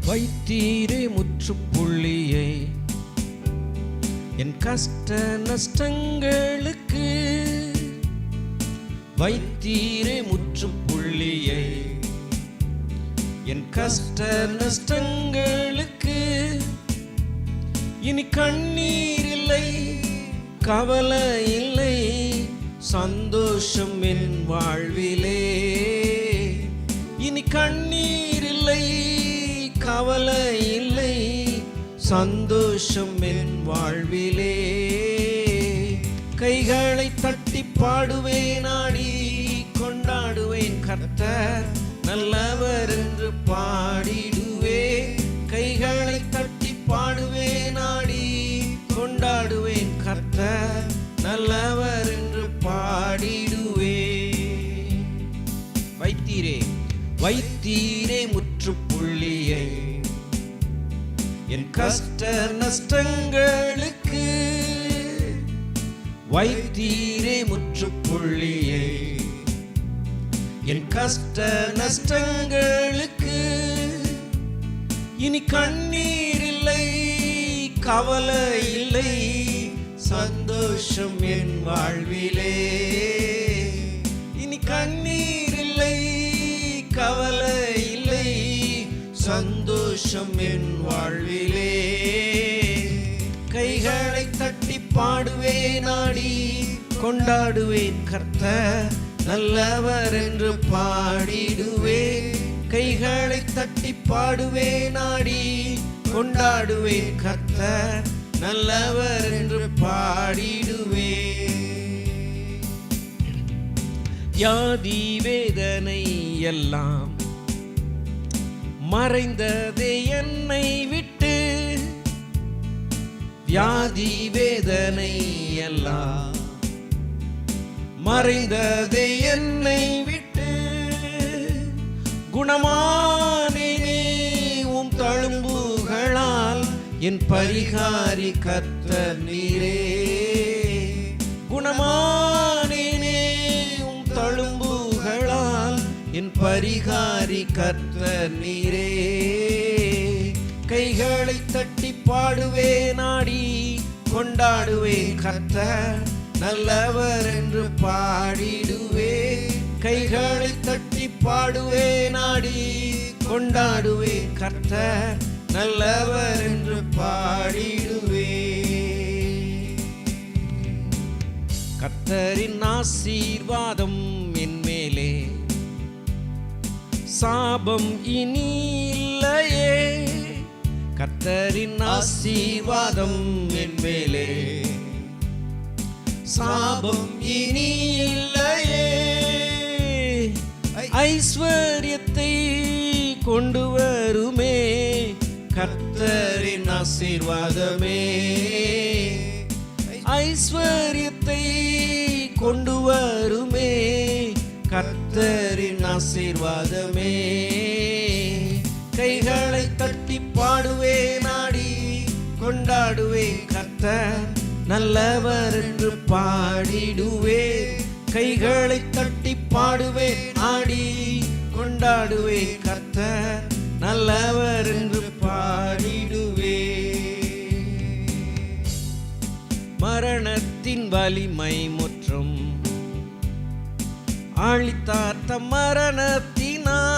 வைத்தீரே முற்றுப்புள்ளியை என் கஷ்ட நஷ்டங்களுக்கு. வைத்தீரே முற்றுப்புள்ளியை என் கஷ்ட நஷ்டங்களுக்கு. இனி கண்ணீர் இல்லை, கவலை இல்லை, சந்தோஷம் என் வாழ்விலே. இனி கண்ணீர் இல்லை, கவலை இல்லை, சந்தோஷம் என் வாழ்விலே. கைகளை தட்டி பாடுவேன், ஆடி கொண்டாடுவேன், கர்த்தர் நல்லவர் என்று பாடிடுவேன். கைகளை தட்டி பாடுவேன், ஆடி கொண்டாடுவேன், கர்த்தர் நல்லவர் என்று பாடிடுவேன். வைத்தீரே வைத்தீரே முற்றுப்புள்ளியை என் கஷ்ட நஷ்டங்களுக்கு. வைத்தீரே முற்றுப்புள்ளியை என் கஷ்ட நஷ்டங்களுக்கு. இனி கண்ணீர் இல்லை, கவலை இல்லை, சந்தோஷம் என் வாழ்விலே. இனி கண்ணீர் இல்லை, கவலை இல்லை, சந்தோஷம் என் வாழ்விலே. கைகளை தட்டி பாடுவேன், ஆடி கொண்டாடுவேன், கர்த்தர் நல்லவர் என்று பாடிடுவேன். கைகளை தட்டி பாடுவேன், ஆடி கொண்டாடுவேன், கர்த்தர் நல்லவர் என்று பாடிடுவேன். வியாதி வேதனை எல்லாம் மறைந்ததே என்னை விட்டு. வியாதி வேதனை எல்லாம் மறைந்ததே என்னை விட்டு. குணமானேனே உம் தழும்புகளால், என் பரிகாரி கர்த்தர் நீரே. குணமானேனே உம் தழும்புகளால், என் பரிகாரி கர்த்தர் நீரே. கைகளை தட்டி பாடுவேன், ஆடி கொண்டாடுவேன், கர்த்தர் நல்லவர் என்று பாடிடுவேன். கைகளை தட்டி பாடுவேன், ஆடி கொண்டாடுவேன், கர்த்தர் நல்லவர் என்று பாடிடுவேன். கர்த்தரின் ஆசீர்வாதம் என் மேலே, சாபம் இனி இல்லையே. கர்த்தரின் ஆசீர்வாதம் என் மேலே, சாபம் இனி இல்லையே. ஐஸ்வர்யத்தை கொண்டு வருமே கர்த்தரின் ஆசீர்வாதமே. ஐஸ்வர்யத்தை கொண்டு வருமே கர்த்தரின் ஆசீர்வாதமே. கைகளை தட்டி பாடுவேன், ஆடி கொண்டாடுவேன், கர்த்தர் நல்லவர் என்று பாடிடுவேன். கைகளை தட்டி பாடுவேன், ஆடி கொண்டாடுவேன், கர்த்தர் நல்லவர் என்று பாடிடுவேன். மரணத்தின் வலிமை முற்றும் அழித்தார் தம் மரணத்தினால்.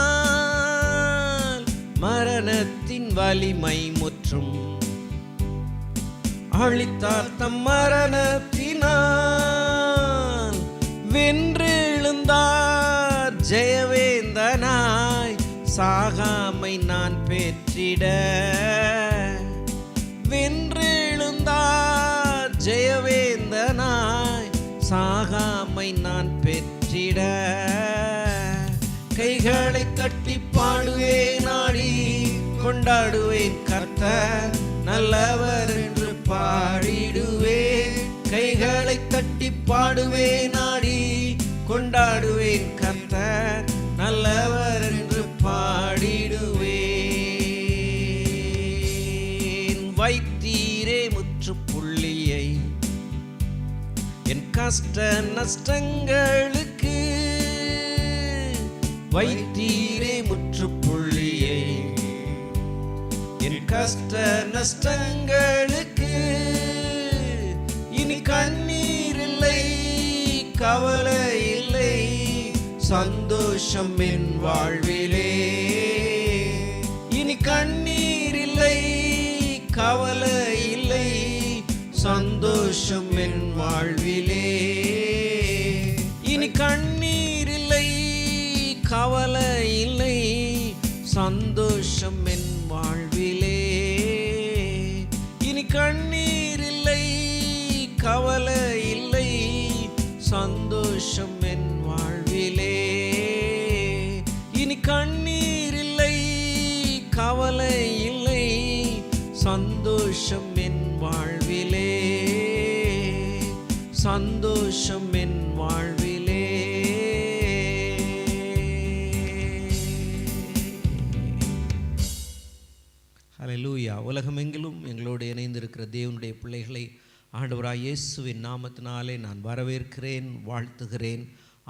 மரணத்தின் வலிமை முற்றும் அழித்தார் தம் மரணத்தினால். வென்றெழுந்தார் ஜெயவேந்தனாய், சாகாமை நான் பெற்றிட. வென்றெழுந்தார் ஜெயவேந்தனாய், சாகாமை நான் பெற்றிட. கைகளை தட்டி பாடுவேன், ஆடி கொண்டாடுவேன், கர்த்தர் நல்லவர் என்று பாடிடுவேன். கைகளை தட்டி பாடுவேன், ஆடி கொண்டாடுவேன், கர்த்தர் நல்லவர் என்று பாடிடுவேன். வைத்தீரே முற்றுப்புள்ளியை என் கஷ்ட நஷ்டங்களுக்கு. வைத்தீரே முற்றுப்புள்ளியை என் கஷ்ட நஷ்டங்களுக்கு. இனி கண்ணீர் இல்லை, கவலை இல்லை, சந்தோஷம் என் வாழ்விலே. இனி கண்ணீர் இல்லை, கவலை இல்லை, சந்தோஷம் என் வாழ்விலே. இனி கண்ணீர் இல்லை, கவலை இல்லை, சந்தோஷம் என் வாழ்விலே. இனி கண்ணீர் இல்லை, கவலை இல்லை, சந்தோஷம் என் வாழ்விலே. இனி கண்ணீர் இல்லை, கவலை இல்லை, சந்தோஷம் என் வாழ்விலே. சந்தோஷம் என் வாழ்விலே. ஹல்லேலூயா. உலகமெங்கிலும் எங்களோடு இணைந்திருக்கிற தேவனுடைய பிள்ளைகளை ஆண்டவராய் இயேசுவின் நாமத்தினாலே நான் வரவேற்கிறேன், வாழ்த்துகிறேன்,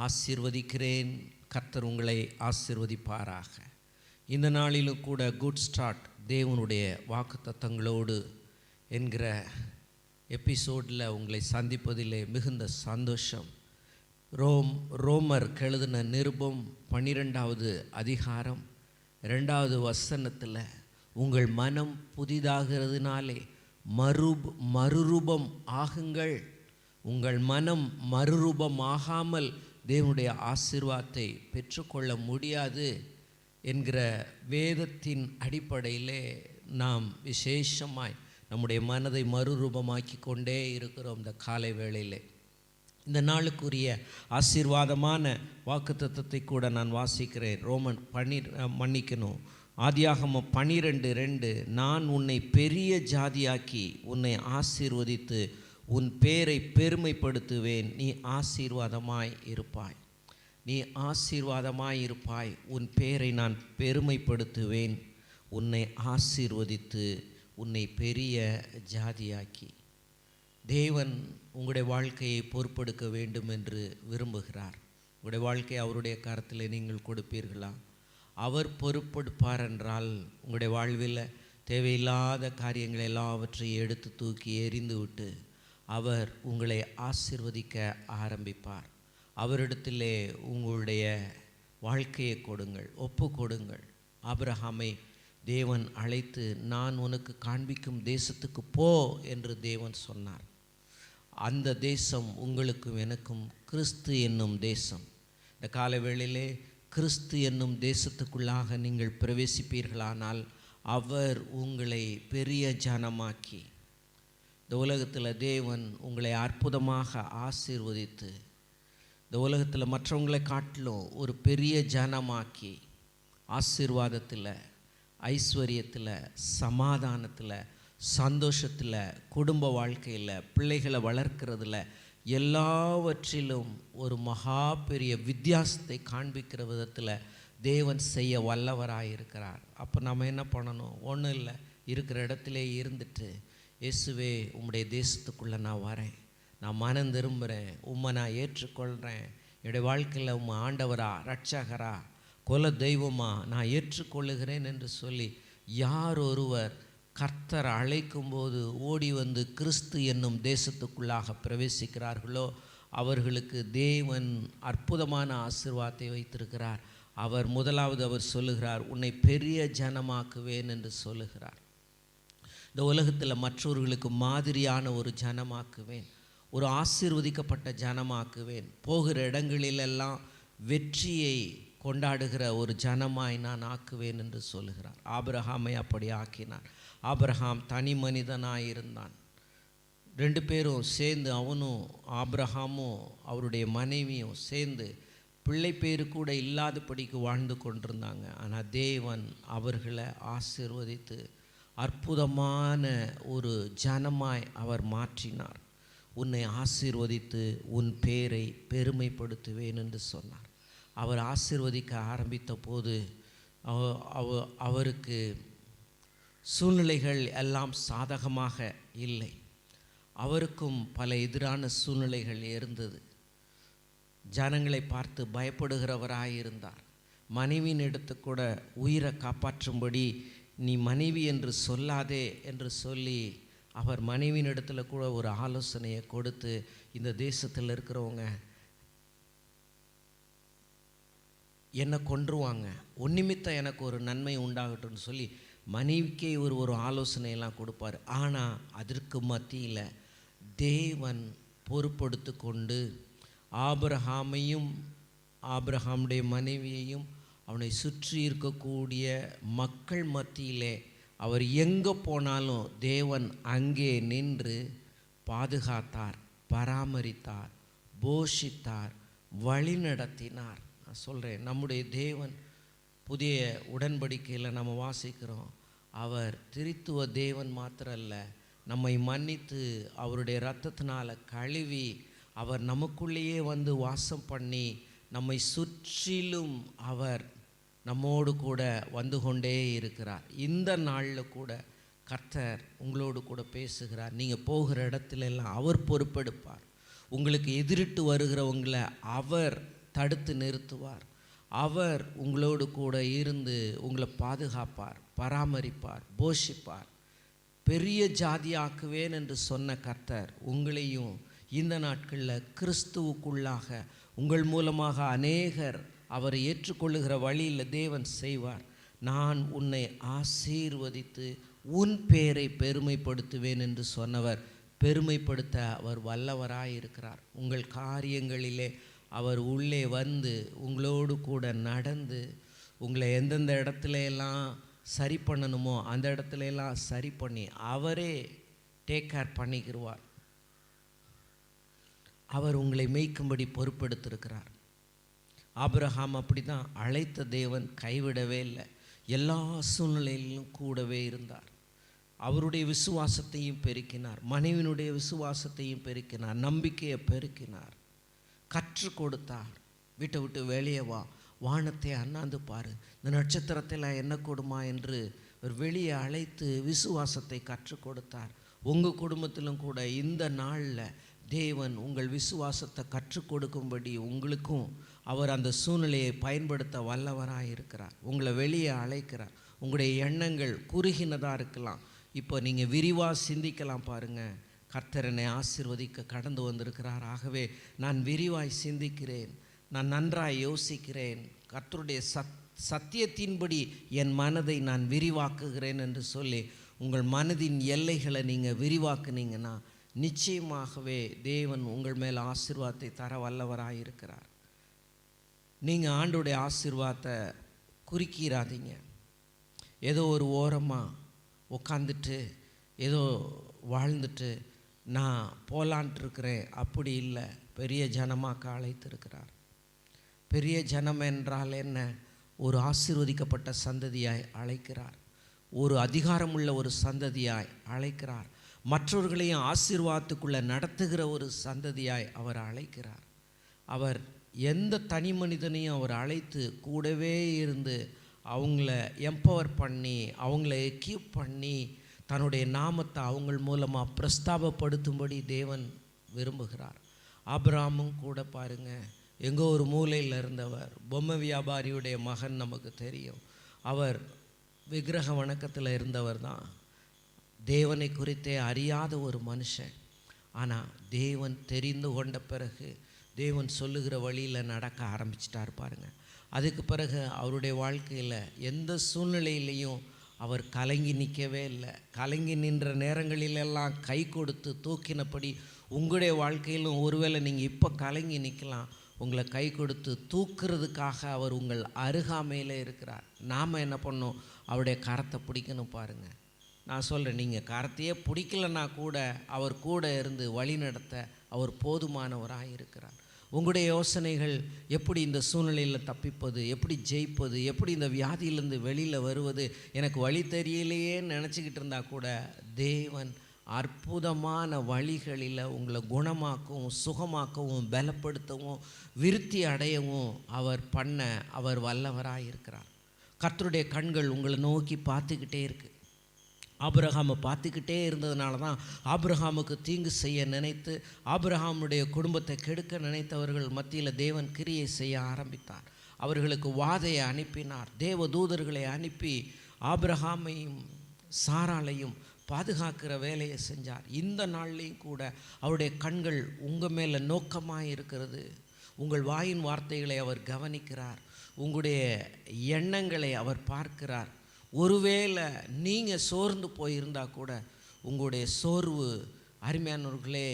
ஆசீர்வதிக்கிறேன். கர்த்தர் உங்களை ஆசீர்வதிப்பாராக. இந்த நாளிலும் கூட குட் ஸ்டார்ட் தேவனுடைய வாக்குத்தத்தங்களோடு என்கிற எபிசோடில் உங்களை சந்திப்பதிலே மிகுந்த சந்தோஷம். ரோமர் எழுதின நிருபம் 12வது அதிகாரம் 2வது வசனத்தில், உங்கள் மனம் புதிதாகிறதுனாலே மறுரூபம் ஆகுங்கள். உங்கள் மனம் மறுரூபம் ஆகாமல் தேவனுடைய ஆசீர்வாதத்தை பெற்றுக்கொள்ள முடியாது என்கிற வேதத்தின் அடிப்படையிலே நாம் விசேஷமாய் நம்முடைய மனதை மறுரூபமாக்கி கொண்டே இருக்கிறோம். இந்த காலை வேளையிலே இந்த நாளுக்குரிய ஆசீர்வாதமான வாக்குத்தத்தத்தை கூட நான் வாசிக்கிறேன். ஆதியாகமம் 12:2, நான் உன்னை பெரிய ஜாதியாக்கி உன்னை ஆசீர்வதித்து உன் பேரை பெருமைப்படுத்துவேன். நீ ஆசீர்வாதமாய் இருப்பாய். நீ ஆசீர்வாதமாய் இருப்பாய். உன் பேரை நான் பெருமைப்படுத்துவேன். உன்னை ஆசீர்வதித்து உன்னை பெரிய ஜாதியாக்கி. தேவன் உங்களுடைய வாழ்க்கையை பொறுப்பெடுக்க வேண்டும் என்று விரும்புகிறார். உங்களுடைய வாழ்க்கையை அவருடைய கரத்தில் நீங்கள் கொடுப்பீர்களா? அவர் பொறுப்பெடுப்பார் என்றால் உங்களுடைய வாழ்வில் தேவையில்லாத காரியங்கள் எல்லாவற்றையும் எடுத்து தூக்கி எறிந்து விட்டு அவர் உங்களை ஆசீர்வதிக்க ஆரம்பிப்பார். அவரிடத்திலே உங்களுடைய வாழ்க்கையை கொடுங்கள், ஒப்பு கொடுங்கள். ஆபிரகாமை தேவன் அழைத்து, நான் உனக்கு காண்பிக்கும் தேசத்துக்கு போ என்று தேவன் சொன்னார். அந்த தேசம் உங்களுக்கும் எனக்கும் கிறிஸ்து என்னும் தேசம். இந்த கால வேளையிலே கிறிஸ்து என்னும் தேசத்துக்குள்ளாக நீங்கள் பிரவேசிப்பீர்களானால் அவர் உங்களை பெரிய ஜனமாக்கி, இந்த உலகத்தில் தேவன் உங்களை அற்புதமாக ஆசீர்வதித்து, இந்த உலகத்தில் மற்றவங்களை காட்டிலும் ஒரு பெரிய ஜனமாக்கி, ஆசீர்வாதத்தில், ஐஸ்வர்யத்தில், சமாதானத்தில், சந்தோஷத்தில், குடும்ப வாழ்க்கையில், பிள்ளைகளை வளர்க்கிறதுல, எல்லாவற்றிலும் ஒரு மகா பெரிய வித்தியாசத்தை காண்பிக்கிற விதத்தில் தேவன் செய்ய வல்லவராயிருக்கிறார். அப்போ நம்ம என்ன பண்ணணும்? ஒன்றும் இல்லை, இருக்கிற இடத்திலே இருந்துட்டு, இயேசுவே உம்முடைய தேசத்துக்குள்ளே நான் வரேன், நான் மனம் திரும்புகிறேன், உம்மை நான் ஏற்றுக்கொள்கிறேன், என்னுடைய வாழ்க்கையில் உம்மை ஆண்டவரா, ரட்சகரா, குல தெய்வமா நான் ஏற்றுக்கொள்ளுகிறேன் என்று சொல்லி யார் ஒருவர் கர்த்தர் அழைக்கும்போது ஓடி வந்து கிறிஸ்து என்னும் தேசத்துக்குள்ளாக பிரவேசிக்கிறார்களோ அவர்களுக்கு தேவன் அற்புதமான ஆசீர்வாதத்தை வைத்திருக்கிறார். முதலாவது அவர் சொல்லுகிறார், உன்னை பெரிய ஜனமாக்குவேன் என்று சொல்லுகிறார். இந்த உலகத்தில் மற்றவர்களுக்கு மாதிரியான ஒரு ஜனமாக்குவேன், ஒரு ஆசீர்வதிக்கப்பட்ட ஜனமாக்குவேன், போகிற இடங்களிலெல்லாம் வெற்றியை கொண்டாடுகிற ஒரு ஜனமாய் நான் ஆக்குவேன் என்று சொல்லுகிறார். ஆபிரகாமை அப்படி ஆக்கினார். ஆபிரகாம் தனி மனிதனாயிருந்தான். 2 பேரும் சேர்ந்து, அவனும் ஆபிரகாமும் அவருடைய மனைவியும் சேர்ந்து பிள்ளை பேரு கூட இல்லாதபடிக்கு வாழ்ந்து கொண்டிருந்தாங்க. ஆனால் தேவன் அவர்களை ஆசீர்வதித்து அற்புதமான ஒரு ஜனமாய் அவர் மாற்றினார். உன்னை ஆசீர்வதித்து உன் பேரை பெருமைப்படுத்துவேன் என்று சொன்னார். அவர் ஆசீர்வதிக்க ஆரம்பித்த போது அவருக்கு சூழ்நிலைகள் எல்லாம் சாதகமாக இல்லை. அவருக்கும் பல எதிரான சூழ்நிலைகள் இருந்தது. ஜனங்களை பார்த்து பயப்படுகிறவராயிருந்தார். மனைவியின் எடுத்து கூட உயிரை காப்பாற்றும்படி நீ மனைவி என்று சொல்லாதே என்று சொல்லி அவர் மனைவியின் இடத்துல கூட ஒரு ஆலோசனையை கொடுத்து, இந்த தேசத்தில் இருக்கிறவங்க என்னை கொன்றுவாங்க, ஒன்னிமித்த எனக்கு ஒரு நன்மை உண்டாகட்டும்னு சொல்லி மனைவிக்கே ஒரு ஆலோசனையெல்லாம் கொடுப்பார். ஆனால் அதற்கு மத்தியில் தேவன் பொறுப்படுத்து கொண்டு ஆபிரகாமையும் ஆபிரகாமுடைய மனைவியையும் அவனை சுற்றி இருக்கக்கூடிய மக்கள் மத்தியிலே அவர் எங்கே போனாலும் தேவன் அங்கே நின்று பாதுகாத்தார், பராமரித்தார், போஷித்தார், வழி நடத்தினார். நான் சொல்கிறேன், நம்முடைய தேவன் புதிய உடன்படிக்கையில் நம்ம வாசிக்கிறோம், அவர் திருத்துவ தேவன் மாத்திரம் அல்ல, நம்மை மன்னித்து அவருடைய இரத்தத்தினால் கழுவி அவர் நமக்குள்ளேயே வந்து வாசம் பண்ணி நம்மை சுற்றிலும் அவர் நம்மோடு கூட வந்து கொண்டே இருக்கிறார். இந்த நாளில் கூட கர்த்தர் உங்களோடு கூட பேசுகிறார். நீங்கள் போகிற இடத்துல எல்லாம் அவர் பொறுப்பெடுப்பார். உங்களுக்கு எதிரிட்டு வருகிறவங்களை அவர் தடுத்து நிறுத்துவார். அவர் உங்களோடு கூட இருந்து உங்களை பாதுகாப்பார், பராமரிப்பார், போஷிப்பார். பெரிய ஜாதியாக்குவேன் என்று சொன்ன கர்த்தர் உங்களையும் இந்த நாட்களில் கிறிஸ்துவுக்குள்ளாக உங்கள் மூலமாக அநேகர் அவரை ஏற்றுக்கொள்ளுகிற வழியில் தேவன் செய்வார். நான் உன்னை ஆசீர்வதித்து உன் பேரை பெருமைப்படுத்துவேன் என்று சொன்னவர் பெருமைப்படுத்த அவர் வல்லவராயிருக்கிறார். உங்கள் காரியங்களிலே அவர் உள்ளே வந்து உங்களோடு கூட நடந்து உங்களை எந்தெந்த இடத்துல எல்லாம் சரி பண்ணணுமோ அந்த இடத்துல எல்லாம் சரி பண்ணி அவரே டேக் கேர் பண்ணிக்கிடுவார். அவர் உங்களை மேய்க்கும்படி பொறுப்பெடுத்திருக்கிறார். ஆபிரகாம் அப்படி தான், அழைத்த தேவன் கைவிடவே இல்லை, எல்லா சூழ்நிலையிலும் கூடவே இருந்தார். அவருடைய விசுவாசத்தையும் பெருக்கினார், மனைவியினுடைய விசுவாசத்தையும் பெருக்கினார், நம்பிக்கையை பெருக்கினார், கற்றுக் கொடுத்தார். வீட்டை விட்டு வெளியே வா, வானத்தை அண்ணாந்து பாரு, இந்த நட்சத்திரத்தில் என்ன கொடுமா என்று ஒரு வெளியே அழைத்து விசுவாசத்தை கற்றுக் கொடுத்தார். உங்கள் குடும்பத்திலும் கூட இந்த நாளில் தேவன் உங்கள் விசுவாசத்தை கற்றுக் கொடுக்கும்படி உங்களுக்கும் அவர் அந்த சூழ்நிலையை பயன்படுத்த வல்லவராக இருக்கிறார். உங்களை வெளியே அழைக்கிறார். உங்களுடைய எண்ணங்கள் குறுகினதாக இருக்கலாம், இப்போ நீங்கள் விரிவாக சிந்திக்கலாம். பாருங்கள், கர்த்தர் என்னை ஆசீர்வதிக்க கடந்து வந்திருக்கிறார். ஆகவே நான் விரிவாய் சிந்திக்கிறேன், நான் நன்றாய் யோசிக்கிறேன், கர்த்தருடைய சத்தியத்தின்படி என் மனதை நான் விரிவாக்குகிறேன் என்று சொல்லி உங்கள் மனதின் எல்லைகளை நீங்கள் விரிவாக்குனீங்கன்னா நிச்சயமாகவே தேவன் உங்கள் மேல் ஆசீர்வாதத்தை தர வல்லவராக இருக்கிறார். நீங்கள் ஆண்டோடைய ஆசீர்வாதத்தை குறுக்கிறாதீங்க. ஏதோ ஒரு ஓரமாக உட்காந்துட்டு ஏதோ வாழ்ந்துட்டு நான் போலான்ட்டு இருக்கிறேன், அப்படி இல்லை. பெரிய ஜனமாக்க அழைத்திருக்கிறார். பெரிய ஜனம் என்றால் என்ன? ஒரு ஆசீர்வதிக்கப்பட்ட சந்ததியாய் அழைக்கிறார், ஒரு அதிகாரமுள்ள ஒரு சந்ததியாய் அழைக்கிறார், மற்றவர்களையும் ஆசீர்வாதத்துக்குள்ளே நடத்துகிற ஒரு சந்ததியாய் அவர் அழைக்கிறார். அவர் எந்த தனி மனிதனையும் அவர் அழைத்து கூடவே இருந்து அவங்கள எம்பவர் பண்ணி அவங்கள எக்யூப் பண்ணி தன்னுடைய நாமத்தை அவங்கள் மூலமாக பிரஸ்தாபப்படுத்தும்படி தேவன் விரும்புகிறார். ஆபிரகாமும் கூட பாருங்கள், எங்கோ ஒரு மூலையில் இருந்தவர், பொம்மை வியாபாரியுடைய மகன், நமக்கு தெரியும். அவர் விக்கிரக வணக்கத்தில் இருந்தவர் தான், தேவனை குறித்தே அறியாத ஒரு மனுஷன். ஆனால் தேவன் தெரிந்து கொண்ட பிறகு தேவன் சொல்லுகிற வழியில் நடக்க ஆரம்பிச்சிட்டார் பாருங்கள். அதுக்கு பிறகு அவருடைய வாழ்க்கையில் எந்த சூழ்நிலையிலையும் அவர் கலங்கி நிற்கவே இல்லை. கலங்கி நின்ற நேரங்களிலெல்லாம் கை கொடுத்து தூக்கினபடி உங்களுடைய வாழ்க்கையிலும் ஒருவேளை நீங்கள் இப்போ கலங்கி நிற்கலாம், உங்களை கை கொடுத்து தூக்குறதுக்காக அவர் உங்கள் அருகாமையில் இருக்கிறார். நாம் என்ன பண்ணோம்? அவருடைய கரத்தை பிடிக்கணும் பாருங்கள். நான் சொல்கிறேன், நீங்கள் கரத்தையே பிடிக்கலன்னா கூட அவர் கூட இருந்து வழி நடத்த அவர் போதுமானவராக இருக்கிறார். உங்களுடைய யோசனைகள் எப்படி இந்த சூழ்நிலையில் தப்பிப்பது, எப்படி ஜெயிப்பது, எப்படி இந்த வியாதியிலேருந்து வெளியில் வருவது, எனக்கு வழி தெரியலையேன்னு நினச்சிக்கிட்டு இருந்தால் கூட தேவன் அற்புதமான வழிகளில் உங்களை குணமாக்கவும் சுகமாக்கவும் பலப்படுத்தவும் விருத்தி அடையவும் அவர் வல்லவராக இருக்கிறார். கர்த்தருடைய கண்கள் உங்களை நோக்கி பார்த்துக்கிட்டே இருக்குது. ஆபிரகாமை பார்த்துக்கிட்டே இருந்ததுனால தான் ஆபிரகாமுக்கு தீங்கு செய்ய நினைத்து ஆபிரகாமுடைய குடும்பத்தை கெடுக்க நினைத்தவர்கள் மத்தியில் தேவன் கிரியை செய்ய ஆரம்பித்தார். அவர்களுக்கு வாதையை அனுப்பினார். தேவ தூதர்களை அனுப்பி ஆபிரகாமையும் சாராளையும் பாதுகாக்கிற வேலையை செஞ்சார். இந்த நாள்லேயும் கூட அவருடைய கண்கள் உங்கள் மேலே நோக்கமாக இருக்கிறது. உங்கள் வாயின் வார்த்தைகளை அவர் கவனிக்கிறார். உங்களுடைய எண்ணங்களை அவர் பார்க்கிறார். ஒருவேளை நீங்கள் சோர்ந்து போயிருந்தால் கூட உங்களுடைய சோர்வு, அருமையானவர்களே,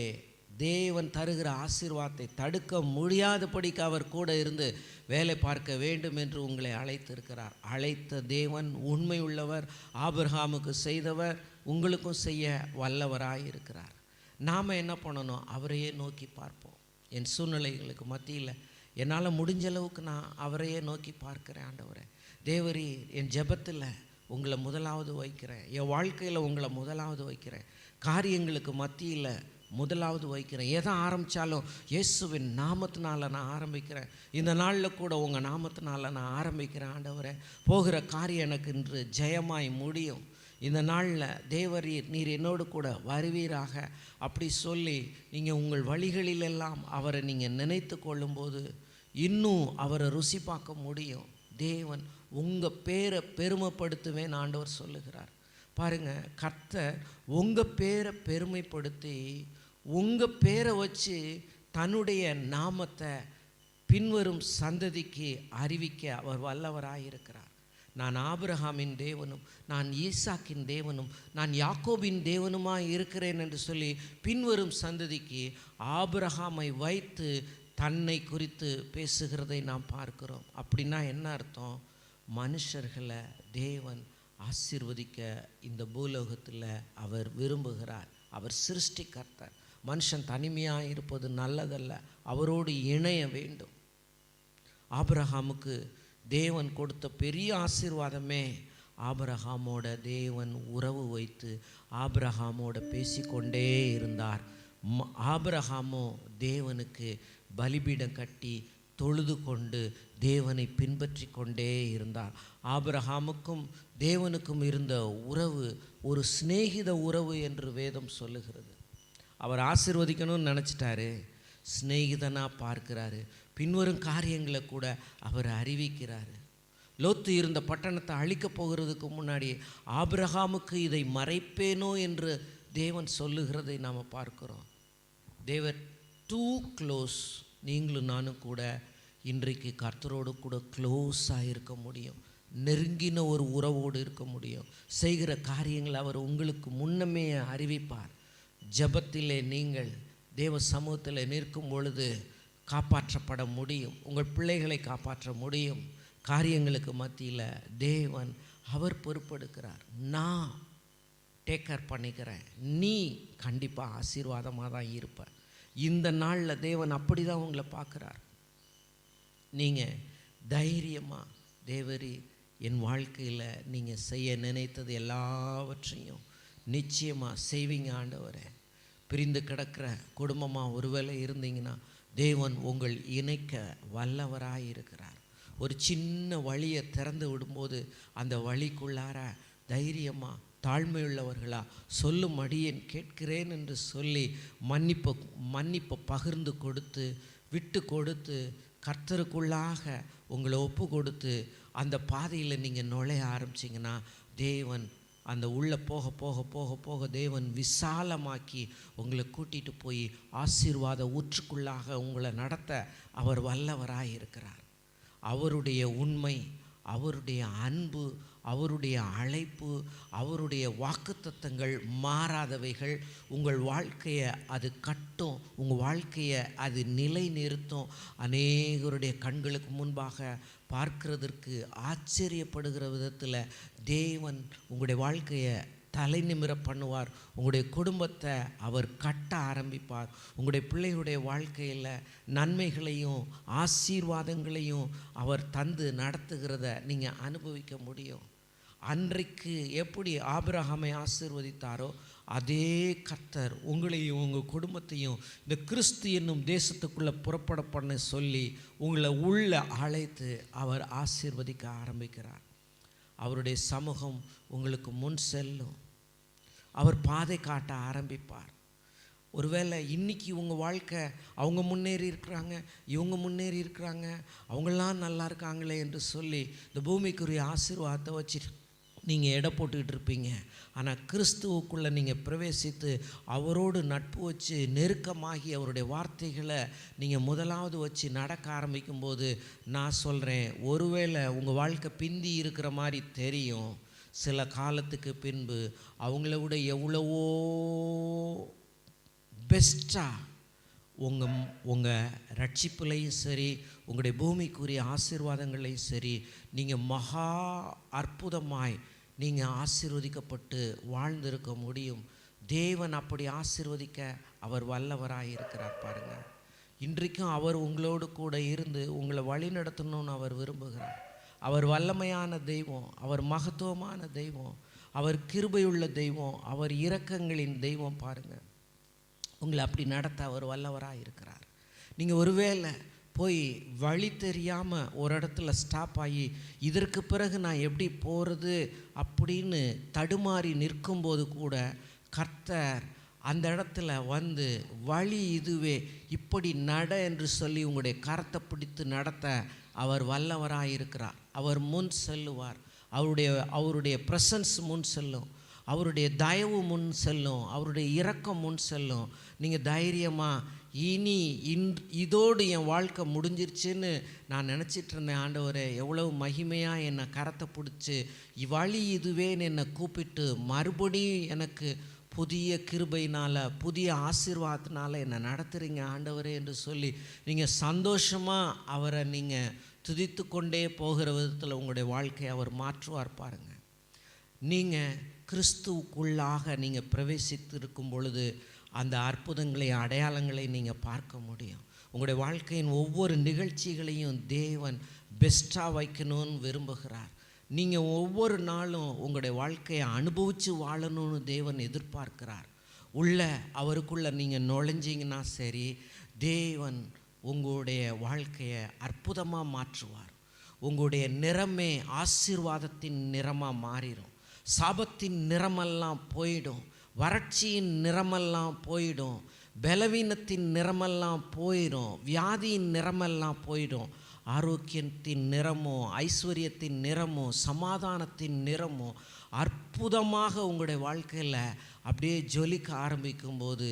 தேவன் தருகிற ஆசீர்வாதத்தை தடுக்க முடியாதபடிக்கு அவர் கூட இருந்து வேலை பார்க்க வேண்டும் என்று உங்களை அழைத்திருக்கிறார். அழைத்த தேவன் உண்மை உள்ளவர். ஆபிரகாமுக்கு செய்தவர் உங்களுக்கும் செய்ய வல்லவராயிருக்கிறார். நாம் என்ன பண்ணணும்? அவரையே நோக்கி பார்ப்போம். என் சூழ்நிலைகளுக்கு மத்தியில் என்னால் முடிஞ்ச அளவுக்கு நான் அவரையே நோக்கி பார்க்கிறேன். ஆண்டவரே, தேவரீ, என் ஜெபத்தில் உங்களை முதலாவது வைக்கிறேன். என் வாழ்க்கையில் உங்களை முதலாவது வைக்கிறேன். காரியங்களுக்கு மத்தியில் முதலாவது வைக்கிறேன். எதை ஆரம்பித்தாலும் இயேசுவின் நாமத்தினால நான் ஆரம்பிக்கிறேன். இந்த நாளில் கூட உங்கள் நாமத்தினால நான் ஆரம்பிக்கிறேன். ஆண்டவரே, போகிற காரியம் எனக்கு இன்று ஜெயமாய் முடியும். இந்த நாளில் தேவரீர், நீர் என்னோடு கூட வருவீராக அப்படி சொல்லி நீங்கள் உங்கள் வழிகளிலெல்லாம் அவரை நீங்கள் நினைத்து கொள்ளும்போது இன்னும் அவரை ருசி பார்க்க முடியும். தேவன் உங்கள் பேரை பெருமைப்படுத்துவேன் ஆண்டவர் சொல்லுகிறார். பாருங்கள், கர்த்தர் உங்கள் பேரை பெருமைப்படுத்தி உங்கள் பேரை வச்சு தன்னுடைய நாமத்தை பின்வரும் சந்ததிக்கு அறிவிக்க அவர் வல்லவராயிருக்கிறார். நான் ஆபிரகாமின் தேவனும், நான் ஈசாக்கின் தேவனும், நான் யாக்கோபின் தேவனுமாய் இருக்கிறேன் என்று சொல்லி பின்வரும் சந்ததிக்கு ஆபிரகாமை வைத்து தன்னை குறித்து பேசுகிறதை நாம் பார்க்கிறோம். அப்படின்னா என்ன அர்த்தம்? மனுஷர்களை தேவன் ஆசீர்வதிக்க இந்த பூலோகத்தில் அவர் விரும்புகிறார். அவர் சிருஷ்டிகர்த்தர். மனுஷன் தனிமையாக இருப்பது நல்லதல்ல, அவரோடு இணைய வேண்டும். ஆபிரகாமுக்கு தேவன் கொடுத்த பெரிய ஆசீர்வாதமே ஆபிரகாமோட தேவன் உறவு வைத்து ஆபிரகாமோட பேசிக்கொண்டே இருந்தார். ஆபிரகாமோ தேவனுக்கு பலிபீடம் கட்டி தொழுது கொண்டு தேவனை பின்பற்றி கொண்டே இருந்தார். ஆபிரகாமுக்கும் தேவனுக்கும் இருந்த உறவு ஒரு சிநேகித உறவு என்று வேதம் சொல்லுகிறது. அவர் ஆசீர்வதிக்கணும்னு நினச்சிட்டாரு, சிநேகிதனாக பார்க்கிறாரு. பின்வரும் காரியங்களை கூட அவர் அறிவிக்கிறார். லோத்து இருந்த பட்டணத்தை அழிக்கப் போகிறதுக்கு முன்னாடி ஆபிரகாமுக்கு இதை மறைப்பேனோ என்று தேவன் சொல்லுகிறதை நாம் பார்க்கிறோம். தேவர் டூ க்ளோஸ். நீங்களும் நானும் கூட இன்றைக்கு கர்த்தரோடு கூட க்ளோஸாக இருக்க முடியும். நெருங்கின ஒரு உறவோடு இருக்க முடியும். செய்கிற காரியங்களை அவர் உங்களுக்கு முன்னமே அறிவிப்பார். ஜெபத்திலே நீங்கள் தேவ சமூகத்தில் நிற்கும் பொழுது காப்பாற்றப்பட முடியும். உங்கள் பிள்ளைகளை காப்பாற்ற முடியும். காரியங்களுக்கு மத்தியில் தேவன் அவர் பொறுப்பெடுக்கிறார். நான் டேக் கேர் பண்ணிக்கிறேன். நீ கண்டிப்பாக ஆசீர்வாதமாக தான் இருப்ப. இந்த நாளில் தேவன் அப்படி தான் உங்களை பார்க்குறார். நீங்கள் தைரியமாக, தேவரீ, என் வாழ்க்கையில் நீங்கள் செய்ய நினைத்தது எல்லாவற்றையும் நிச்சயமாக செய்வீங்க ஆண்டவரே. பிரிந்து கிடக்கிற குடும்பமாக ஒருவேளை இருந்தீங்கன்னா தேவன் உங்கள் இணைக்க வல்லவராயிருக்கிறார். ஒரு சின்ன வழியை திறந்து விடும்போது அந்த வழிக்குள்ளார தைரியமாக தாழ்மையுள்ளவர்களா சொல்லும் அடியேன் கேட்கிறேன் என்று சொல்லி மன்னிப்பை பகிர்ந்து கொடுத்து விட்டு கொடுத்து கர்த்தருக்குள்ளாக உங்களை ஒப்பு கொடுத்து அந்த பாதையில் நீங்கள் நுழைய ஆரம்பிச்சிங்கன்னா தேவன் அந்த உள்ளே போக போக போக போக தேவன் விசாலமாக்கி உங்களை கூட்டிகிட்டு போய் ஆசீர்வாத ஊற்றுக்குள்ளாக உங்களை நடத்த அவர் வல்லவராயிருக்கிறார். அவருடைய உண்மை, அவருடைய அன்பு, அவருடைய அழைப்பு, அவருடைய வாக்குத்தத்தங்கள் மாறாதவைகள். உங்கள் வாழ்க்கையை அது கட்டும், உங்கள் வாழ்க்கையை அது நிலை நிறுத்தும். அநேகருடைய கண்களுக்கு முன்பாக பார்க்கிறதற்கு ஆச்சரியப்படுகிற விதத்தில் தேவன் உங்களுடைய வாழ்க்கையை தலை நிமிர பண்ணுவார். உங்களுடைய குடும்பத்தை அவர் கட்ட ஆரம்பிப்பார். உங்களுடைய பிள்ளைகளுடைய வாழ்க்கையில் நன்மைகளையும் ஆசீர்வாதங்களையும் அவர் தந்து நடத்துகிறத நீங்கள் அனுபவிக்க முடியும். அன்றைக்கு எப்படி ஆபிரகாமை ஆசீர்வதித்தாரோ அதே கர்த்தர் உங்களையும் உங்கள் குடும்பத்தையும் இந்த கிறிஸ்து என்னும் தேசத்துக்குள்ளே புறப்பட பண்ண சொல்லி உங்களை உள்ள அழைத்து அவர் ஆசீர்வதிக்க ஆரம்பிக்கிறார். அவருடைய சமூகம் உங்களுக்கு முன் செல்லும். அவர் பாதை காட்ட ஆரம்பிப்பார். ஒருவேளை இன்னைக்கு உங்கள் வாழ்க்கை அவங்க முன்னேறி இருக்கிறாங்க, இவங்க முன்னேறி இருக்கிறாங்க, அவங்களாம் நல்லா இருக்காங்களே என்று சொல்லி இந்த பூமிக்குரிய ஆசீர்வாதத்தை வச்சு நீங்கள் எடை போட்டுக்கிட்டு இருப்பீங்க. ஆனால் கிறிஸ்துவுக்குள்ளே நீங்கள் பிரவேசித்து அவரோடு நட்பு வச்சு நெருக்கமாகி அவருடைய வார்த்தைகளை நீங்கள் முதலாவது வச்சு நடக்க ஆரம்பிக்கும்போது நான் சொல்கிறேன், ஒருவேளை உங்கள் வாழ்க்கை பிந்தி இருக்கிற மாதிரி தெரியும். சில காலத்துக்கு பின்பு அவங்கள விட எவ்வளவோ பெஸ்ட்டாக உங்கள் ரட்சிப்புலையும் சரி, உங்களுடைய பூமிக்குரிய ஆசீர்வாதங்களையும் சரி, நீங்கள் மகா அற்புதமாய் நீங்கள் ஆசீர்வதிக்கப்பட்டு வாழ்ந்திருக்க முடியும். தேவன் அப்படி ஆசீர்வதிக்க அவர் வல்லவராக இருக்கிறார். பாருங்கள், இன்றைக்கும் அவர் உங்களோடு கூட இருந்து உங்களை வழி நடத்தணும்னு அவர் விரும்புகிறார். அவர் வல்லமையான தெய்வம், அவர் மகத்துவமான தெய்வம், அவர் கிருபையுள்ள தெய்வம், அவர் இரக்கங்களின் தெய்வம். பாருங்கள், உங்களை அப்படி நடத்த அவர் வல்லவராக இருக்கிறார். நீங்கள் ஒருவேளை போய் வழி தெரியாமல் ஒரு இடத்துல ஸ்டாப் ஆகி இதற்கு பிறகு நான் எப்படி போகிறது அப்படின்னு தடுமாறி நிற்கும்போது கூட கர்த்தர் அந்த இடத்துல வந்து வழி இதுவே, இப்படி நட என்று சொல்லி உங்களுடைய கரத்தை பிடித்து நடத்த அவர் வல்லவராக இருக்கிறார். அவர் முன் செல்லுவார். அவருடைய ப்ரெசன்ஸ் முன் செல்லும், அவருடைய தயவு முன் செல்லும், அவருடைய இரக்கம் முன் செல்லும். நீங்கள் தைரியமாக இனி இதோடு என் வாழ்க்கை முடிஞ்சிருச்சுன்னு நான் நினச்சிட்டு இருந்தேன், ஆண்டவரே எவ்வளவு மகிமையாக என்னை கரத்தை பிடிச்சி வழி இதுவேன்னு என்னை கூப்பிட்டு மறுபடியும் எனக்கு புதிய கிருபையினால் புதிய ஆசீர்வாதத்தினால என்னை நடத்துகிறீங்க ஆண்டவரே என்று சொல்லி நீங்கள் சந்தோஷமாக அவரை நீங்கள் துதித்து கொண்டே போகிற விதத்தில் உங்களுடைய வாழ்க்கையை அவர் மாற்றுவார். பாருங்கள், நீங்கள் கிறிஸ்துவுக்குள்ளாக நீங்கள் பிரவேசித்து இருக்கும் பொழுது அந்த அற்புதங்களை அடையாளங்களை நீங்கள் பார்க்க முடியும். உங்களுடைய வாழ்க்கையின் ஒவ்வொரு நிகழ்ச்சிகளையும் தேவன் பெஸ்ட்டாக வைக்கணும்னு விரும்புகிறார். நீங்கள் ஒவ்வொரு நாளும் உங்களுடைய வாழ்க்கையை அனுபவித்து வாழணும்னு தேவன் எதிர்பார்க்கிறார். அவருக்குள்ளே நீங்கள் நுழைஞ்சிங்கன்னா சரி, தேவன் உங்களுடைய வாழ்க்கையை அற்புதமாக மாற்றுவார். உங்களுடைய நிறமே ஆசீர்வாதத்தின் நிறமாக மாறிடும். சாபத்தின் நிறமெல்லாம் போயிடும், வறட்சியின் நிறமெல்லாம் போயிடும், பலவீனத்தின் நிறமெல்லாம் போயிடும், வியாதியின் நிறமெல்லாம் போயிடும். ஆரோக்கியத்தின் நிறமோ, ஐஸ்வர்யத்தின் நிறமோ, சமாதானத்தின் நிறமோ அற்புதமாக உங்களுடைய வாழ்க்கையில் அப்படியே ஜொலிக்க ஆரம்பிக்கும்போது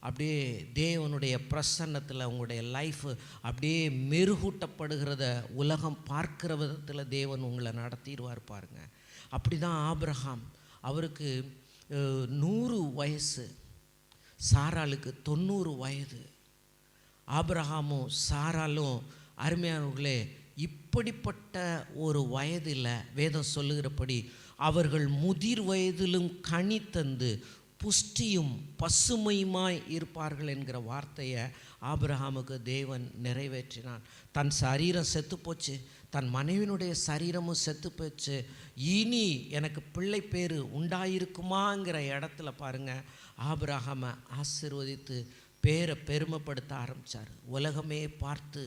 அப்படியே தேவனுடைய பிரசன்னத்தில் உங்களுடைய லைஃப் அப்படியே மெருகூட்டப்படுகிறத உலகம் பார்க்கிற விதத்தில் தேவன் உங்களை நடத்திடுவார். பாருங்கள், அப்படி தான் ஆபிரகாம், அவருக்கு 100 வயசு, சாராளுக்கு 90 வயது. ஆபிரகாமும் சாராலும் அருமையானவர்களே, இப்படிப்பட்ட ஒரு வயதில் வேதம் சொல்லுகிறபடி அவர்கள் முதிர் வயதிலும் கனி தந்து புஷ்டியும் பசுமையுமாய் இருப்பார்கள் என்கிற வார்த்தையை ஆபிரகாமுக்கு தேவன் நிறைவேற்றினான். தன் சரீரம் செத்து போச்சு, தன் மனைவியினுடைய சரீரமும் செத்து போச்சு, இனி எனக்கு பிள்ளை பேர் உண்டாயிருக்குமாங்கிற இடத்துல பாருங்கள், ஆபிரகாமை ஆசீர்வதித்து பேரை பெருமைப்படுத்த ஆரம்பித்தார். உலகமே பார்த்து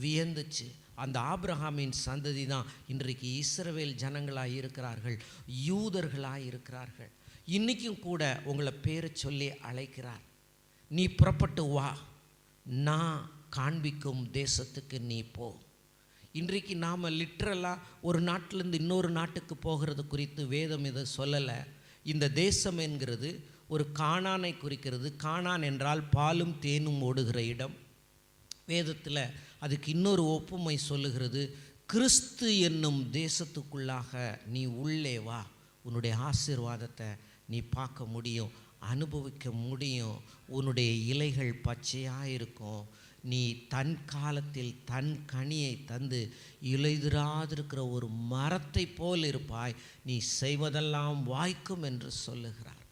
வியந்துச்சு. அந்த ஆபிரகாமின் சந்ததி தான் இன்றைக்கு இஸ்ரவேல் ஜனங்களாக இருக்கிறார்கள், யூதர்களாக இருக்கிறார்கள். இன்றைக்கும் கூட உங்களை பேரை சொல்லி அழைக்கிறார். நீ புறப்பட்டு வா, நான் காண்பிக்கும் தேசத்துக்கு நீ போ. இன்றைக்கு நாம் லிட்ரலாக ஒரு நாட்டிலேருந்து இன்னொரு நாட்டுக்கு போகிறது குறித்து வேதம் இதை சொல்லலை. இந்த தேசம் என்கிறது ஒரு கானானை குறிக்கிறது. கானான் என்றால் பாலும் தேனும் ஓடுகிற இடம். வேதத்தில் அதுக்கு இன்னொரு ஒப்புமை சொல்லுகிறது, கிறிஸ்து என்னும் தேசத்துக்குள்ளாக நீ உள்ளே வா, உன்னுடைய ஆசீர்வாதத்தை நீ பார்க்க முடியும், அனுபவிக்க முடியும். உன்னுடைய இலைகள் பச்சையாக இருக்கும், நீ தன் காலத்தில் தன் கனியை தந்து இலைதிராதிருக்கிற ஒரு மரத்தை போல் இருப்பாய், நீ செய்வதெல்லாம் வாய்க்கும் என்று சொல்லுகிறார்.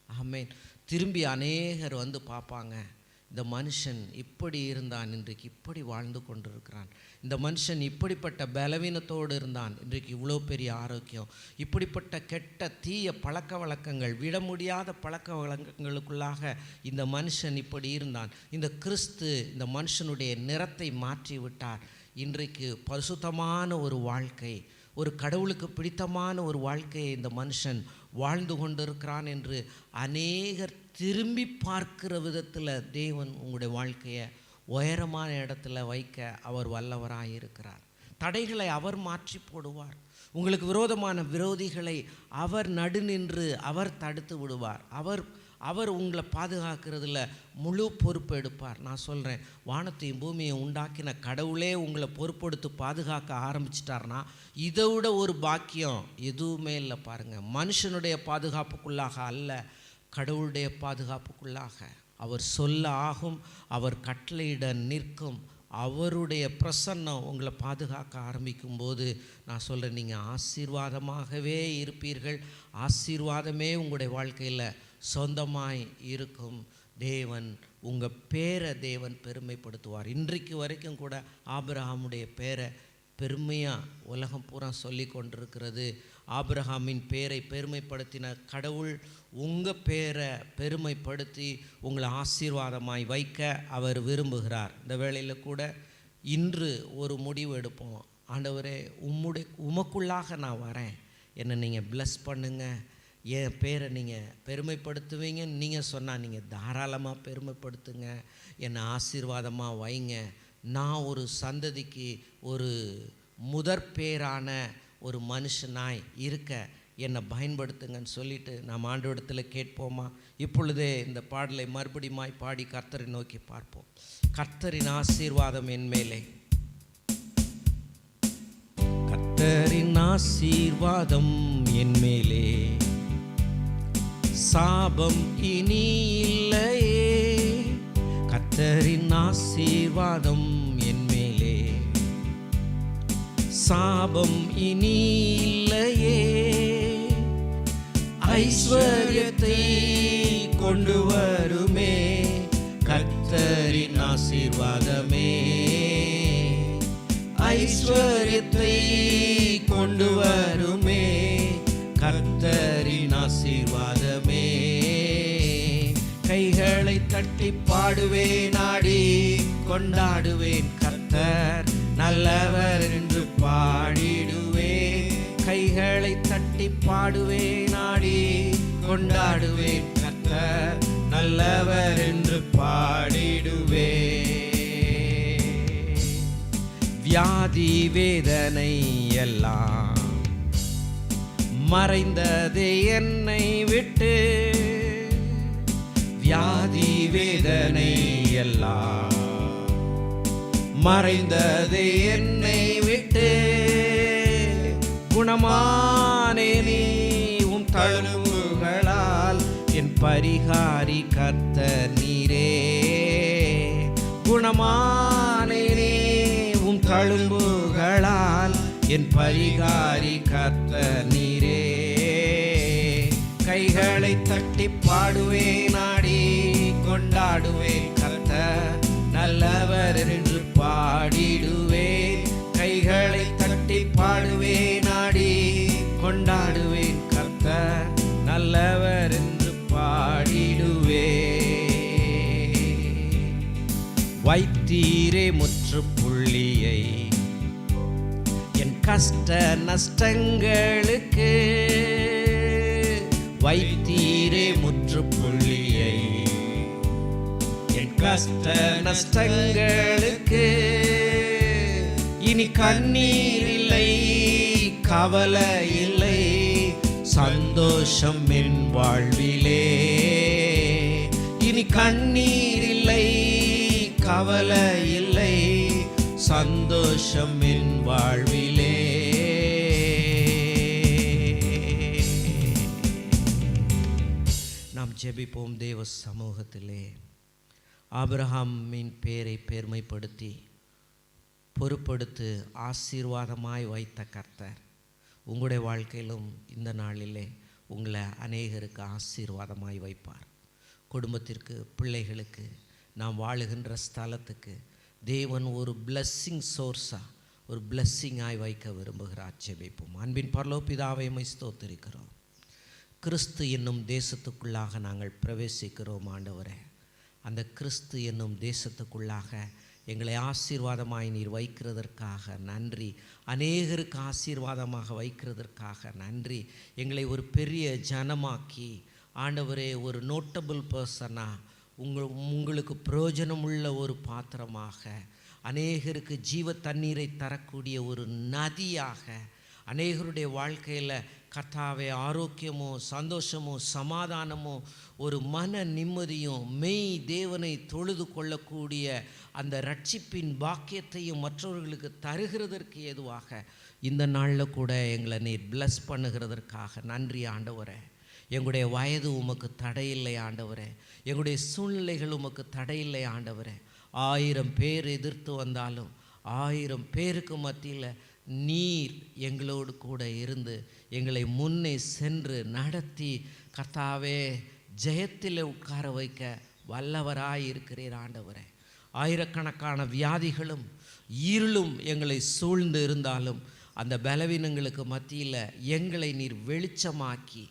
ஆமென். திரும்பி அநேகர் வந்து பார்ப்பாங்க, இந்த மனுஷன் இப்படி இருந்தான், இன்றைக்கு இப்படி வாழ்ந்து கொண்டிருக்கிறான். இந்த மனுஷன் இப்படிப்பட்ட பலவீனத்தோடு இருந்தான், இன்றைக்கு இவ்வளோ பெரிய ஆரோக்கியம். இப்படிப்பட்ட கெட்ட தீய பழக்க வழக்கங்கள், விட முடியாத பழக்க வழக்கங்களுக்குள்ளாக இந்த மனுஷன் இப்படி இருந்தான். இந்த கிறிஸ்து இந்த மனுஷனுடைய நிறத்தை மாற்றி விட்டார். இன்றைக்கு பரிசுத்தமான ஒரு வாழ்க்கை, ஒரு கடவுளுக்கு பிடித்தமான ஒரு வாழ்க்கையை இந்த மனுஷன் வாழ்ந்து கொண்டிருக்கிறான் என்று அநேகர் திரும்பி பார்க்கிற விதத்தில் தேவன் உங்களுடைய வாழ்க்கையை உயரமான இடத்துல வைக்க அவர் வல்லவராக இருக்கிறார். தடைகளை அவர் மாற்றி போடுவார். உங்களுக்கு விரோதமான விரோதிகளை அவர் நடுநின்று அவர் தடுத்து விடுவார். அவர் உங்களை பாதுகாக்கிறதுல முழு பொறுப்பு எடுப்பார். நான் சொல்கிறேன், வானத்தையும் பூமியை உண்டாக்கின கடவுளே உங்களை பொறுப்படுத்தி பாதுகாக்க ஆரம்பிச்சிட்டார்னா இதை விட ஒரு பாக்கியம் எதுவுமே இல்லை. பாருங்கள், மனுஷனுடைய பாதுகாப்புக்குள்ளாக அல்ல, கடவுளுடைய பாதுகாப்புக்குள்ளாக. அவர் சொல்ல ஆகும், அவர் கட்டளையிட நிற்கும். அவருடைய பிரசன்னம் உங்களை பாதுகாக்க ஆரம்பிக்கும் போது நான் சொல்கிறேன், நீங்கள் ஆசீர்வாதமாகவே இருப்பீர்கள். ஆசீர்வாதமே உங்களுடைய வாழ்க்கையில் சொந்தமாய் இருக்கும். தேவன் உங்கள் பேரை தேவன் பெருமைப்படுத்துவார். இன்றைக்கு வரைக்கும் கூட ஆபிரகாமுடைய பேரை பெருமையாக உலகம் பூரா சொல்லி கொண்டிருக்கிறது. ஆபிரகாமின் பேரை பெருமைப்படுத்தின கடவுள் உங்கள் பேரை பெருமைப்படுத்தி உங்களை ஆசீர்வாதமாய் வைக்க அவர் விரும்புகிறார். இந்த வேளையில் கூட இன்று ஒரு முடிவு எடுப்போம். ஆண்டவரே, உமக்குள்ளாக நான் வரேன், என்னை நீங்கள் ப்ளஸ் பண்ணுங்கள், என் பேரை நீங்கள் பெருமைப்படுத்துவீங்கன்னு நீங்கள் சொன்னால் நீங்கள் தாராளமாக பெருமைப்படுத்துங்க, என்னை ஆசீர்வாதமாக வைங்க. நான் ஒரு சந்ததிக்கு ஒரு முதற் பேரான ஒரு மனுஷனாய் இருக்க என்னை பயன்படுத்துங்கன்னு சொல்லிட்டு நாம் ஆண்டவரிடத்தில் கேட்போமா? இப்பொழுதே இந்த பாடலை மறுபடியுமாய் பாடி கர்த்தரை நோக்கி பார்ப்போம். கர்த்தரின் ஆசீர்வாதம் என் மேலே, கர்த்தரின் ஆசீர்வாதம் என் மேலே, சாபம் இனி இல்லையே. கர்த்தரின் ஆசீர்வாதம் என் மேலே, சாபம் இனி இல்லையே. ஐஸ்வர்யத்தை கொண்டு வருமே கர்த்தரின் ஆசீர்வாதமே, ஐஸ்வர்யத்தை கொண்டு வருமே கர்த்தரின் ஆசீர்வாதமே. கைகளை தட்டி பாடுவேன், ஆடி கொண்டாடுவேன், கர்த்தர் நல்லவர் என்று பாடிடுவேன். கைகளை தட்டி பாடுவேன், ஆடி கொண்டாடுவேன், கர்த்தர் நல்லவர் என்று பாடிடுவேன். வியாதி வேதனை எல்லாம் மறைந்ததே என்னை விட்டு, வியாதி வேதனை எல்லாம் மறைந்ததே என்னை விட்டு. குணமானே நீ உம் தழும்புகளால், என் பரிகாரி கர்த்தர் நீரே. குணமானே நீ உம் தழும்புகளால், என் பரிகாரி கர்த்தர் நீரே. கைகளை தட்டி பாடுவேன், ஆடி கொண்டாடுவேன், கர்த்தர் நல்லவர் என்று பாடிடுவேன். கைகளை தட்டி பாடுவேன், ஆடி கொண்டாடுவேன், கர்த்தர் நல்லவர் என்று பாடிடுவேன். வைத்தீரே முற்றுப்புள்ளியை என் கஷ்ட நஷ்டங்களுக்கு, வைத்தீரே முற்றுப்புள்ளியை என் கஷ்ட நஷ்டங்களுக்கு. இனி கண்ணீர் இல்லை, கவலை இல்லை, சந்தோஷம் என் வாழ்விலே. இனி கண்ணீர் இல்லை, கவலை இல்லை, சந்தோஷம் என் வாழ்விலே. நாம் ஜெபிப்போம். தேவ சமூகத்திலே ஆபிரகாமின் பேரை பெருமைப்படுத்தி பொறுப்படுத்து ஆசீர்வாதமாய் வைத்த கர்த்தர் உங்களுடைய வாழ்க்கையிலும் இந்த நாளிலே உங்களை அநேகருக்கு ஆசீர்வாதமாய் வைப்பார். குடும்பத்திற்கு, பிள்ளைகளுக்கு, நாம் வாழுகின்ற ஸ்தலத்துக்கு தேவன் ஒரு பிளஸ்ஸிங் சோர்ஸாக, ஒரு பிளஸ்ஸிங்காய் வைக்க விரும்புகிறார். ஜெபிப்போம். அன்பின் பரலோக பிதாவே, உம்மை ஸ்தோத்திரிக்கிறோம். கிறிஸ்து என்னும் தேசத்துக்குள்ளாக நாங்கள் பிரவேசிக்கிறோம் ஆண்டவரே. அந்த கிறிஸ்து என்னும் தேசத்துக்குள்ளாக எங்களை ஆசீர்வாதமாய் நீர் வைக்கிறதற்காக நன்றி. அநேகருக்கு ஆசீர்வாதமாக வைக்கிறதற்காக நன்றி. எங்களை ஒரு பெரிய ஜனமாக்கி ஆண்டவரே, ஒரு நோட்டபிள் பர்சனாக உங்களுக்கு பிரயோஜனமுள்ள ஒரு பாத்திரமாக, அநேகருக்கு ஜீவ தண்ணீரை தரக்கூடிய ஒரு நதியாக, அநேகருடைய வாழ்க்கையில் கர்த்தாவே ஆரோக்கியமோ சந்தோஷமோ சமாதானமோ ஒரு மன நிம்மதியும் மெய் தேவனை தொழுது கொள்ளக்கூடிய அந்த ரட்சிப்பின் பாக்கியத்தையும் மற்றவர்களுக்கு தருகிறதற்கு ஏதுவாக இந்த நாளில் கூட எங்களை நீர் பிளஸ் பண்ணுகிறதற்காக நன்றி ஆண்டவரே. எங்களுடைய வயது உமக்கு தடையில்லை ஆண்டவரே. எங்களுடைய சூழ்நிலைகள் உமக்கு தடையில்லை ஆண்டவரே. 1000 பேர் எதிர்த்து வந்தாலும் 1000 பேருக்கு மத்தியில் நீர் எங்களோடு கூட இருந்து எங்களை முன்னே சென்று நடத்தி கர்த்தாவே ஜெயத்தில் உட்கார வைக்க வல்லவராய் இருக்கிறீர் ஆண்டவரே. ஆயிரக்கணக்கான வியாதிகளும் இருளும் எங்களை சூழ்ந்து இருந்தாலும் அந்த பலவீனங்களுக்கு மத்தியில் எங்களை நீர் வெளிச்சமாக்கி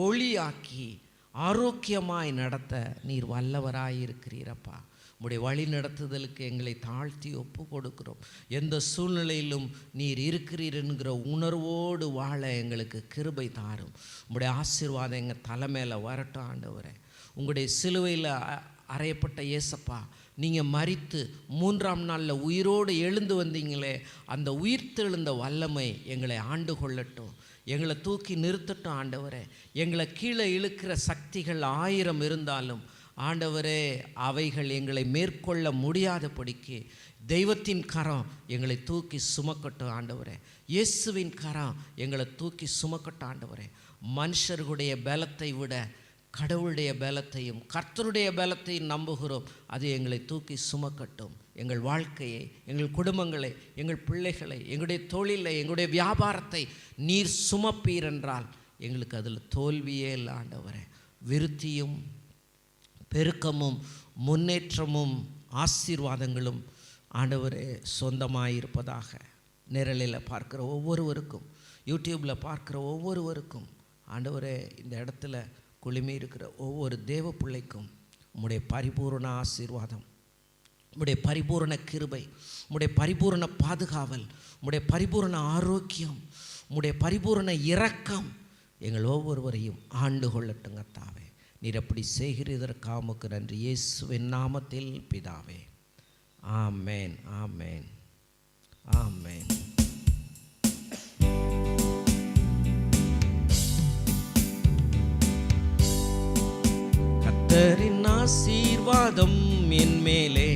ஒளியாக்கி ஆரோக்கியமாய் நடத்த நீர் வல்லவராய் இருக்கிறீரப்பா. உம்முடைய வழி நடத்துதலுக்கு எங்களை தாழ்த்தி ஒப்பு கொடுக்கிறோம். எந்த சூழ்நிலையிலும் நீர் இருக்கிறீர் என்கிற உணர்வோடு வாழ எங்களுக்கு கிருபை தாரும். உம்முடைய ஆசீர்வாதம் எங்கள் தலைமையில் வரட்டும் ஆண்டவரே. உங்களுடைய சிலுவையில் அறையப்பட்ட இயேசப்பா, நீங்கள் மரித்து 3ஆம் நாளில் உயிரோடு எழுந்து வந்தீங்களே, அந்த உயிர்த்தெழுந்த வல்லமை எங்களை ஆண்டு கொள்ளட்டும். எங்களை தூக்கி நிறுத்தட்டும் ஆண்டவரே. எங்களை கீழே இழுக்கிற சக்திகள் 1000 இருந்தாலும் ஆண்டவரே, அவைகள் எங்களை மேற்கொள்ள முடியாதபடிக்கு தெய்வத்தின் கரம் எங்களை தூக்கி சுமக்கட்டும் ஆண்டவரே. இயேசுவின் கரம் எங்களை தூக்கி சுமக்கட்டும் ஆண்டவரே. மனுஷர்களுடைய பலத்தை விட கடவுளுடைய பலத்தையும் கர்த்தருடைய பலத்தையும் நம்புகிறோம். அது எங்களை தூக்கி சுமக்கட்டும். எங்கள் வாழ்க்கையை, எங்கள் குடும்பங்களை, எங்கள் பிள்ளைகளை, எங்களுடைய தொழிலை, எங்களுடைய வியாபாரத்தை நீர் சுமப்பீர் என்றால் எங்களுக்கு அதில் தோல்வியே இல்லை ஆண்டவரே. விருத்தியும் பெருக்கமும் முன்னேற்றமும் ஆசீர்வாதங்களும் ஆண்டவரே சொந்தமாயிருப்பதாக. நிரலில் பார்க்குற ஒவ்வொருவருக்கும், யூடியூப்பில் பார்க்குற ஒவ்வொருவருக்கும் ஆண்டவரே, இந்த இடத்துல குழுமி இருக்கிற ஒவ்வொரு தேவ பிள்ளைக்கும் உம்முடைய பரிபூர்ண ஆசீர்வாதம், உம்முடைய பரிபூர்ண கிருபை, உம்முடைய பரிபூர்ண பாதுகாவல், உம்முடைய பரிபூர்ண ஆரோக்கியம், உம்முடைய பரிபூர்ண இரக்கம் எங்கள் ஒவ்வொருவரையும் ஆண்டு கொள்ளட்டுங்க தாவே. நீர் அப்படி செய்கிறதற்காக உமக்கு நன்றி. இயேசுவின் நாமத்தில் பிதாவே, ஆமேன், ஆமேன், ஆமேன். கர்த்தரின் ஆசீர்வாதம் என் மேலே,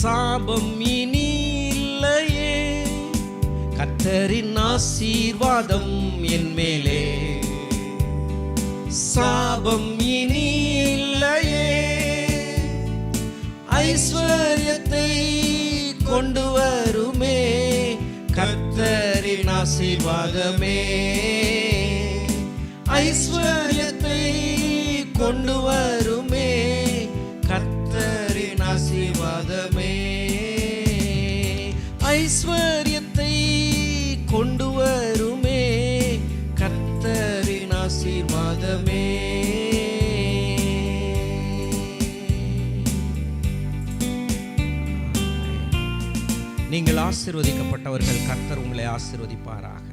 சாபம் இனி இல்லையே. கர்த்தரின் ஆசீர்வாதம் என் மேலே, சாபம் இனி இல்லையே. ஐஸ்வர்யத்தை கொண்டு வருமே கர்த்தரின் ஆசீர்வாதமே. ஐஸ்வர்யத்தை கொண்டு வருமே கர்த்தரின் ஆசீர்வாதமே. ஐஸ்வர்யத்தை கொண்டு வருமே கர்த்தரின் ஆசீர்வாதமே. நீங்கள் ஆசீர்வதிக்கப்பட்டவர்கள். கர்த்தர் உங்களை ஆசீர்வதிப்பாராக.